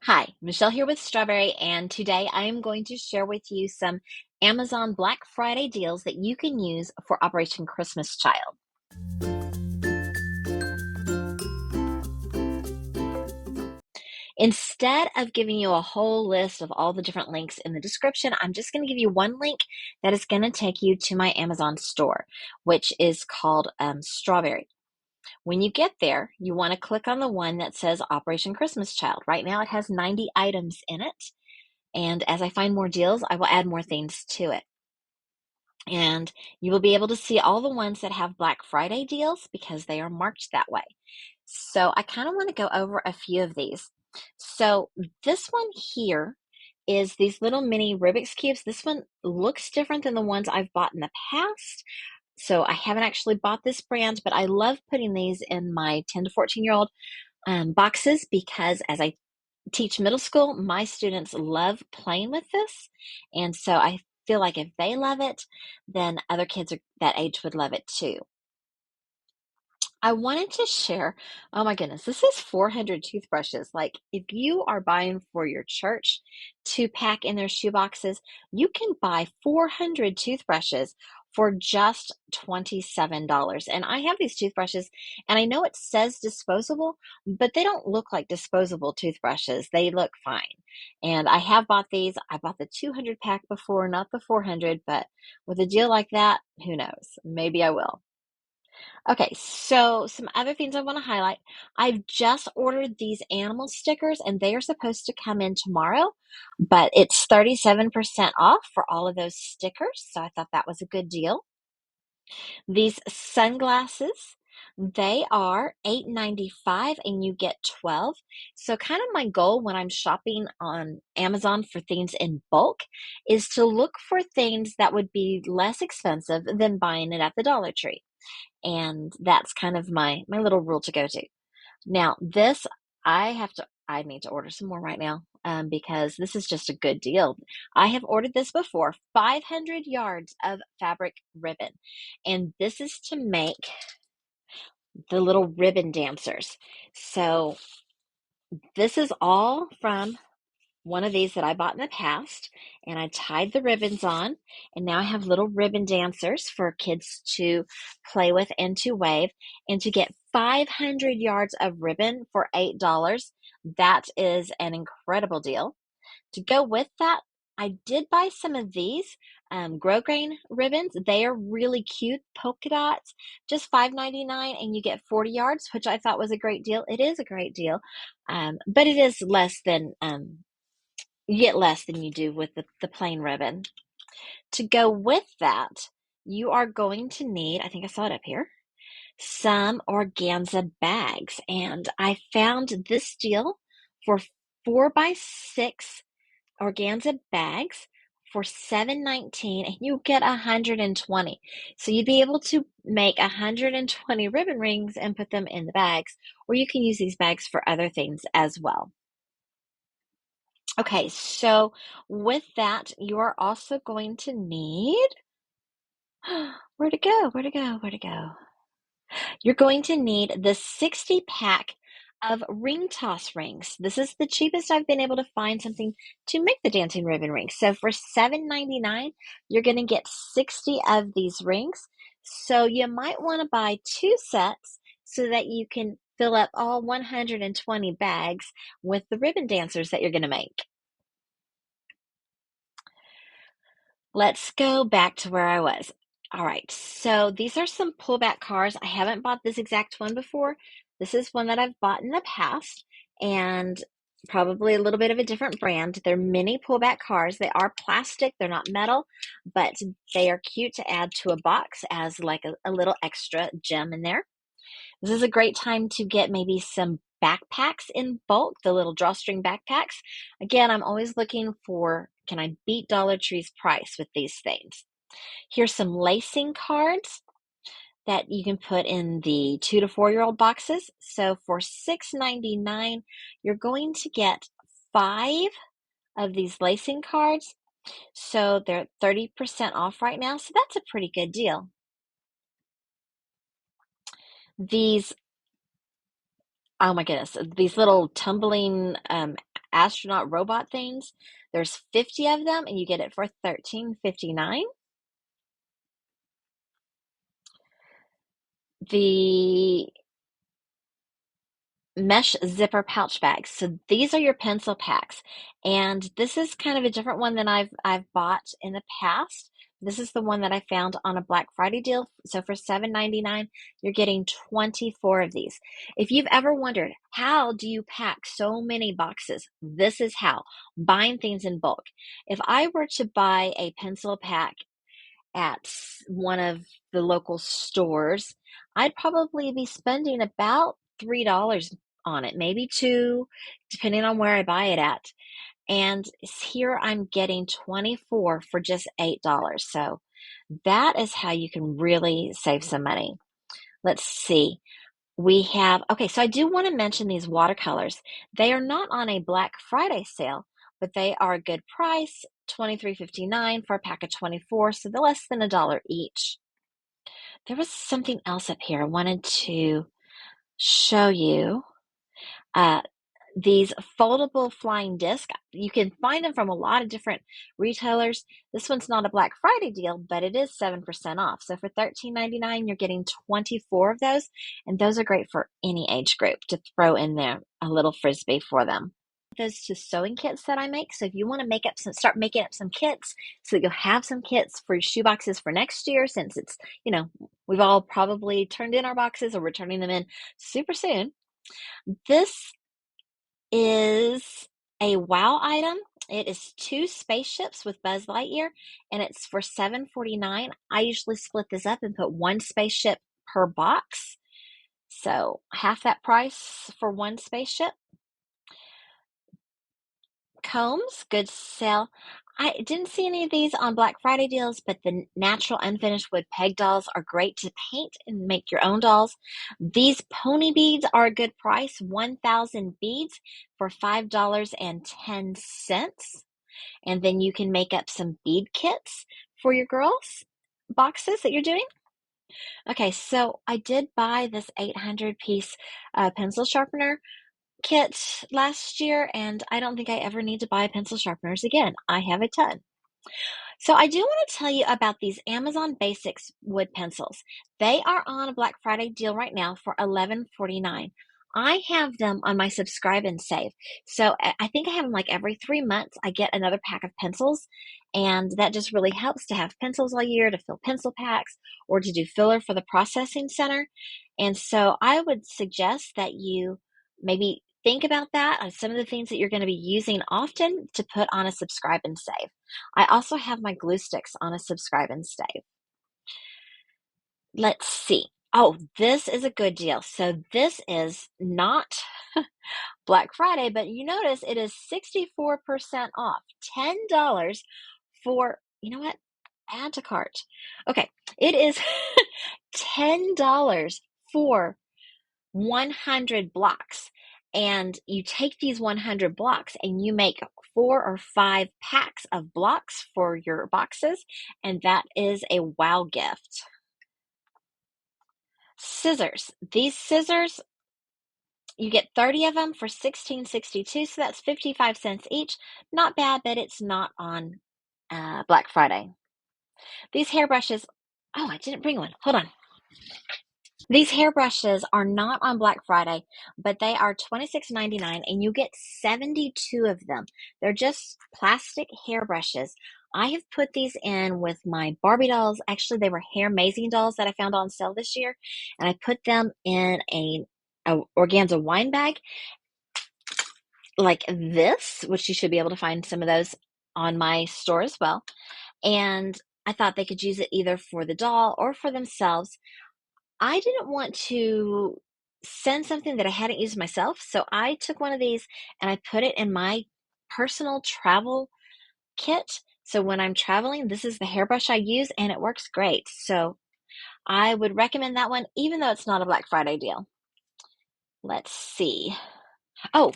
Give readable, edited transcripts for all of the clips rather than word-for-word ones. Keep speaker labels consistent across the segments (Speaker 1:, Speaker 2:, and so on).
Speaker 1: Hi, Michelle here with Strawberry, and today I am going to share with you some Amazon Black Friday deals that you can use for Operation Christmas Child. Instead of giving you a whole list of all the different links in the description, I'm just going to give you one link that is going to take you to my Amazon store, which is called Straw-Bearie. When you get there, you want to click on the one that says Operation Christmas Child. Right now it has 90 items in it. And as I find more deals, I will add more things to it. And you will be able to see all the ones that have Black Friday deals because they are marked that way. So I kind of want to go over a few of these. So this one here is these little mini Rubik's Cubes. This one looks different than the ones I've bought in the past. So I haven't actually bought this brand, but I love putting these in my 10 to 14-year-old boxes because as I teach middle school, my students love playing with this. And so I feel like if they love it, then other kids that age would love it too. I wanted to share, oh my goodness, this is 400 toothbrushes. Like if you are buying for your church to pack in their shoe boxes, you can buy 400 toothbrushes for just $27. And I have these toothbrushes and I know it says disposable, but they don't look like disposable toothbrushes. They look fine. And I have bought these. I bought the 200 pack before, not the 400, but with a deal like that, who knows? Maybe I will. Okay, so some other things I want to highlight. I've just ordered these animal stickers and they are supposed to come in tomorrow, but it's 37% off for all of those stickers. So I thought that was a good deal. These sunglasses, they are $8.95 and you get 12. So kind of my goal when I'm shopping on Amazon for things in bulk is to look for things that would be less expensive than buying it at the Dollar Tree. And that's kind of my little rule to go to. Now, this I need to order some more right now because this is just a good deal. I have ordered this before, 500 yards of fabric ribbon, and this is to make the little ribbon dancers. So this is all from one of these that I bought in the past, and I tied the ribbons on, and now I have little ribbon dancers for kids to play with and to wave. And to get 500 yards of ribbon for $8, that is an incredible deal. To go with that, I did buy some of these grosgrain ribbons. They are really cute, polka dots, just $5.99, and you get 40 yards, which I thought was a great deal. It is a great deal, but it is less than you get less than you do with the plain ribbon. To go with that, you are going to need, I think I saw it up here, some organza bags. And I found this deal for 4x6 organza bags for $7.19 and you get 120. So you'd be able to make 120 ribbon rings and put them in the bags, or you can use these bags for other things as well. Okay, so with that, you are also going to need, where to go, where to go, where to go? You're going to need the 60 pack of ring toss rings. This is the cheapest I've been able to find something to make the dancing ribbon rings. So for $7.99, you're going to get 60 of these rings. So you might want to buy 2 sets so that you can fill up all 120 bags with the ribbon dancers that you're going to make. Let's go back to where I was. All right, so these are some pullback cars. I haven't bought this exact one before. This is one that I've bought in the past and probably a little bit of a different brand. They're mini pullback cars. They are plastic, they're not metal, but they are cute to add to a box as like a little extra gem in there. This is a great time to get maybe some backpacks in bulk, the little drawstring backpacks. Again, I'm always looking for, can I beat Dollar Tree's price with these things? Here's some lacing cards that you can put in the 2 to 4-year-old boxes. So for $6.99, you're going to get 5 of these lacing cards. So they're 30% off right now. So that's a pretty good deal. These, oh my goodness, these little tumbling astronaut robot things. There's 50 of them, and you get it for $13.59. The mesh zipper pouch bags. So these are your pencil packs, and this is kind of a different one than I've bought in the past. This is the one that I found on a Black Friday deal. So for $7.99, you're getting 24 of these. If you've ever wondered, how do you pack so many boxes? This is how. Buying things in bulk. If I were to buy a pencil pack at one of the local stores, I'd probably be spending about $3 on it, maybe two, depending on where I buy it at. And here I'm getting 24 for just $8. So that is how you can really save some money. Let's see. We have, okay, so I do want to mention these watercolors. They are not on a Black Friday sale, but they are a good price, $23.59 for a pack of 24, so they're less than $1 each. There was something else up here I wanted to show you. These foldable flying disc. You can find them from a lot of different retailers. This one's not a Black Friday deal, but it is 7% off. So for $13.99, you're getting 24 of those, and those are great for any age group to throw in there a little frisbee for them. Those to sewing kits that I make. So if you want to make up start making up some kits so that you'll have some kits for your shoe boxes for next year, since it's, we've all probably turned in our boxes or we're turning them in super soon. This is a wow item. It is 2 spaceships with Buzz Lightyear, and it's for $7.49. I usually split this up and put 1 spaceship per box. So half that price for 1 spaceship. Combs, good sale. I didn't see any of these on Black Friday deals, but the natural unfinished wood peg dolls are great to paint and make your own dolls. These pony beads are a good price, 1,000 beads for $5.10. And then you can make up some bead kits for your girls' boxes that you're doing. Okay, so I did buy this 800-piece pencil sharpener kit last year, and I don't think I ever need to buy pencil sharpeners again. I have a ton. So I do want to tell you about these Amazon Basics wood pencils. They are on a Black Friday deal right now for $11.49. I have them on my subscribe and save. So I think I have them like every 3 months. I get another pack of pencils, and that just really helps to have pencils all year to fill pencil packs or to do filler for the processing center. And so I would suggest that you maybe think about that on some of the things that you're going to be using often to put on a subscribe and save. I also have my glue sticks on a subscribe and save. Let's see. Oh, this is a good deal. So this is not Black Friday, but you notice it is 64% off, $10 for, you know what? Add to cart. Okay, it is $10 for 100 blocks. And you take these 100 blocks and you make 4 or 5 packs of blocks for your boxes, and that is a wow gift. Scissors. These scissors, you get 30 of them for $16.62, so that's 55 cents each. Not bad, but it's not on Black Friday. These hairbrushes, oh, I didn't bring one. Hold on. These hairbrushes are not on Black Friday, but they are $26.99, and you get 72 of them. They're just plastic hairbrushes. I have put these in with my Barbie dolls. Actually, they were hair amazing dolls that I found on sale this year, and I put them in a organza wine bag like this, which you should be able to find some of those on my store as well. And I thought they could use it either for the doll or for themselves. I didn't want to send something that I hadn't used myself, so I took one of these and I put it in my personal travel kit. So when I'm traveling, this is the hairbrush I use, and it works great. So I would recommend that one, even though it's not a Black Friday deal. Let's see. Oh,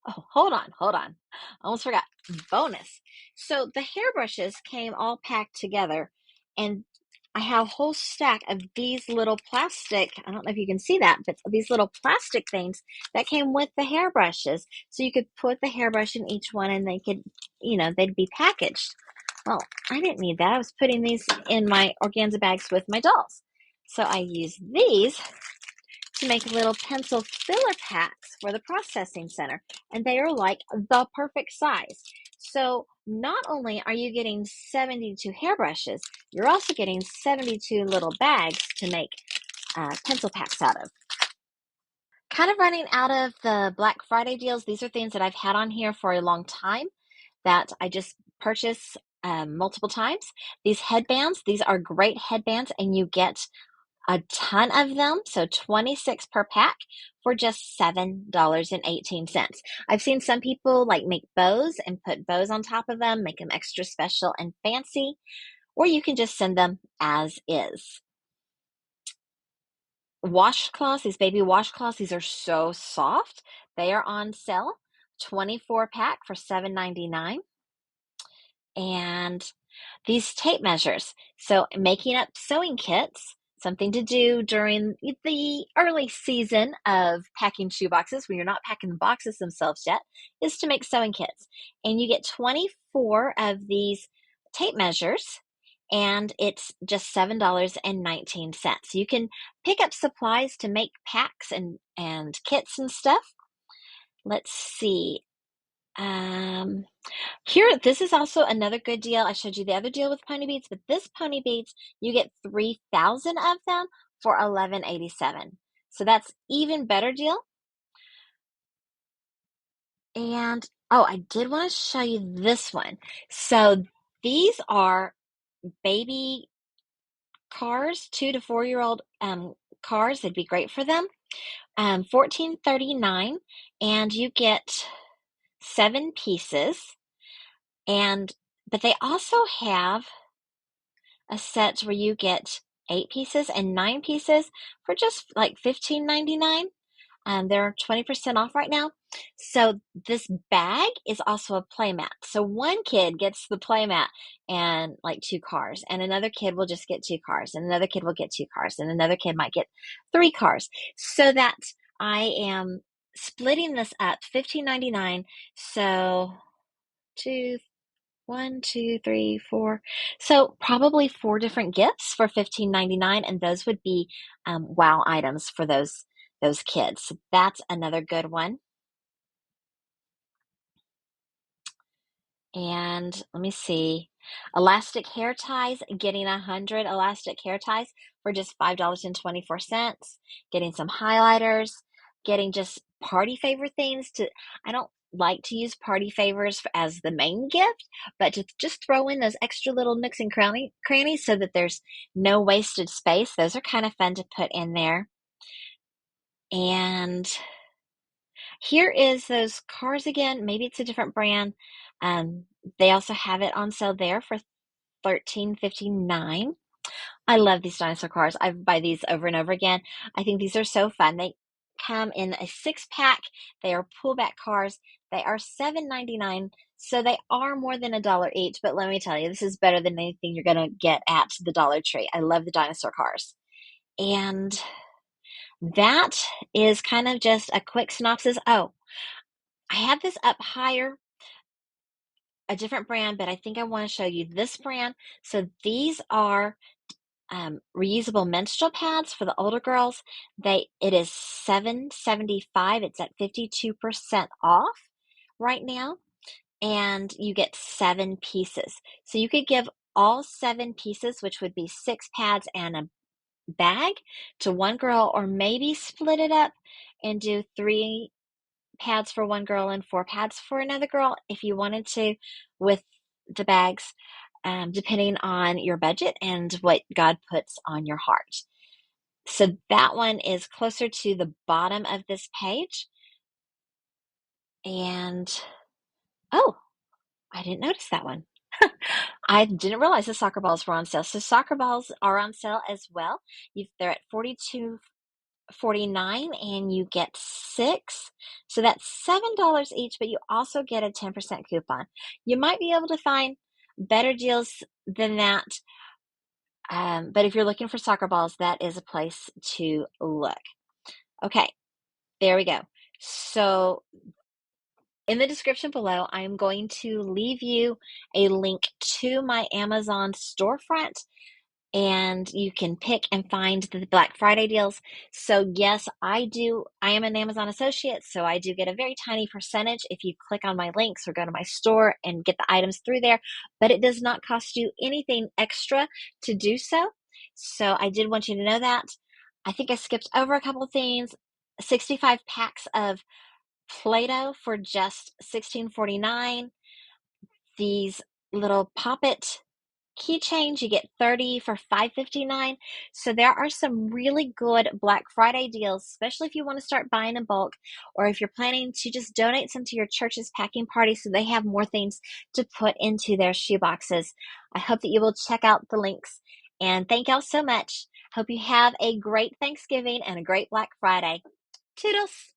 Speaker 1: hold on. Almost forgot. Bonus. So the hairbrushes came all packed together, and I have a whole stack of these little plastic, I don't know if you can see that, but these little plastic things that came with the hairbrushes. So you could put the hairbrush in each one and they could, they'd be packaged. Well, I didn't need that. I was putting these in my organza bags with my dolls. So I used these to make little pencil filler packs for the processing center, and they are like the perfect size. So not only are you getting 72 hairbrushes, you're also getting 72 little bags to make pencil packs out of. Kind of running out of the Black Friday deals. These are things that I've had on here for a long time that I just purchase multiple times. These headbands, these are great headbands, and you get a ton of them, so 26 per pack for just $7.18. I've seen some people like make bows and put bows on top of them, make them extra special and fancy, or you can just send them as is. Washcloths, these baby washcloths, these are so soft. They are on sale, 24 pack for $7.99. And these tape measures. So making up sewing kits, something to do during the early season of packing shoeboxes when you're not packing the boxes themselves yet, is to make sewing kits. And you get 24 of these tape measures, and it's just $7.19. You can pick up supplies to make packs and kits and stuff. Let's see. Here, this is also another good deal. I showed you the other deal with pony beads, but this pony beads, you get 3,000 of them for $11.87. So that's even better deal. And oh, I did want to show you this one. So these are baby cars, 2 to 4-year-old cars. They'd be great for them. $14.39, and you get 7 pieces. But they also have a set where you get 8 pieces and 9 pieces for just like $15.99. They're 20% off right now. So this bag is also a playmat. So one kid gets the playmat and like 2 cars, and another kid will just get 2 cars, and another kid will get 2 cars, and another kid might get 3 cars. So that I am splitting this up, $15.99. So 2, 1, 2, 3, 4. So probably 4 different gifts for $15.99, and those would be wow items for those kids. So that's another good one. And let me see. Elastic hair ties, getting 100 elastic hair ties for just $5.24. Getting some highlighters, getting just party favor things I don't like to use party favors as the main gift, but to just throw in those extra little nooks and crannies so that there's no wasted space. Those are kind of fun to put in there. And here is those cars again. Maybe it's a different brand. They also have it on sale there for $13.59. I love these dinosaur cars. I buy these over and over again. I think these are so fun. They come in a 6-pack. They are pullback cars. They are $7.99, so they are more than $1 each. But let me tell you, this is better than anything you're going to get at the Dollar Tree. I love the dinosaur cars. And that is kind of just a quick synopsis. Oh, I have this up higher, a different brand, but I think I want to show you this brand. So these are reusable menstrual pads for the older girls. It is $7.75. It's at 52% off right now, and you get 7 pieces. So you could give all 7 pieces, which would be 6 pads and a bag, to one girl, or maybe split it up and do 3 pads for one girl and 4 pads for another girl if you wanted to, with the bags, depending on your budget and what God puts on your heart. So that one is closer to the bottom of this page. And oh, I didn't notice that one. I didn't realize the soccer balls were on sale. So soccer balls are on sale as well. They're at $42.49, and you get 6. So that's $7 each, but you also get a 10% coupon. You might be able to find better deals than that. But if you're looking for soccer balls, that is a place to look. Okay, there we go. So in the description below, I am going to leave you a link to my Amazon storefront, and you can pick and find the Black Friday deals. So yes, I am an Amazon associate, so I do get a very tiny percentage if you click on my links or go to my store and get the items through there, but it does not cost you anything extra to do so. So I did want you to know that. I think I skipped over a couple of things. 65 packs of Play-Doh for just $16.49. These little Pop-It keychains, you get 30 for $5.59. So there are some really good Black Friday deals, especially if you want to start buying in bulk, or if you're planning to just donate some to your church's packing party so they have more things to put into their shoe boxes. I hope that you will check out the links. And thank y'all so much. Hope you have a great Thanksgiving and a great Black Friday. Toodles!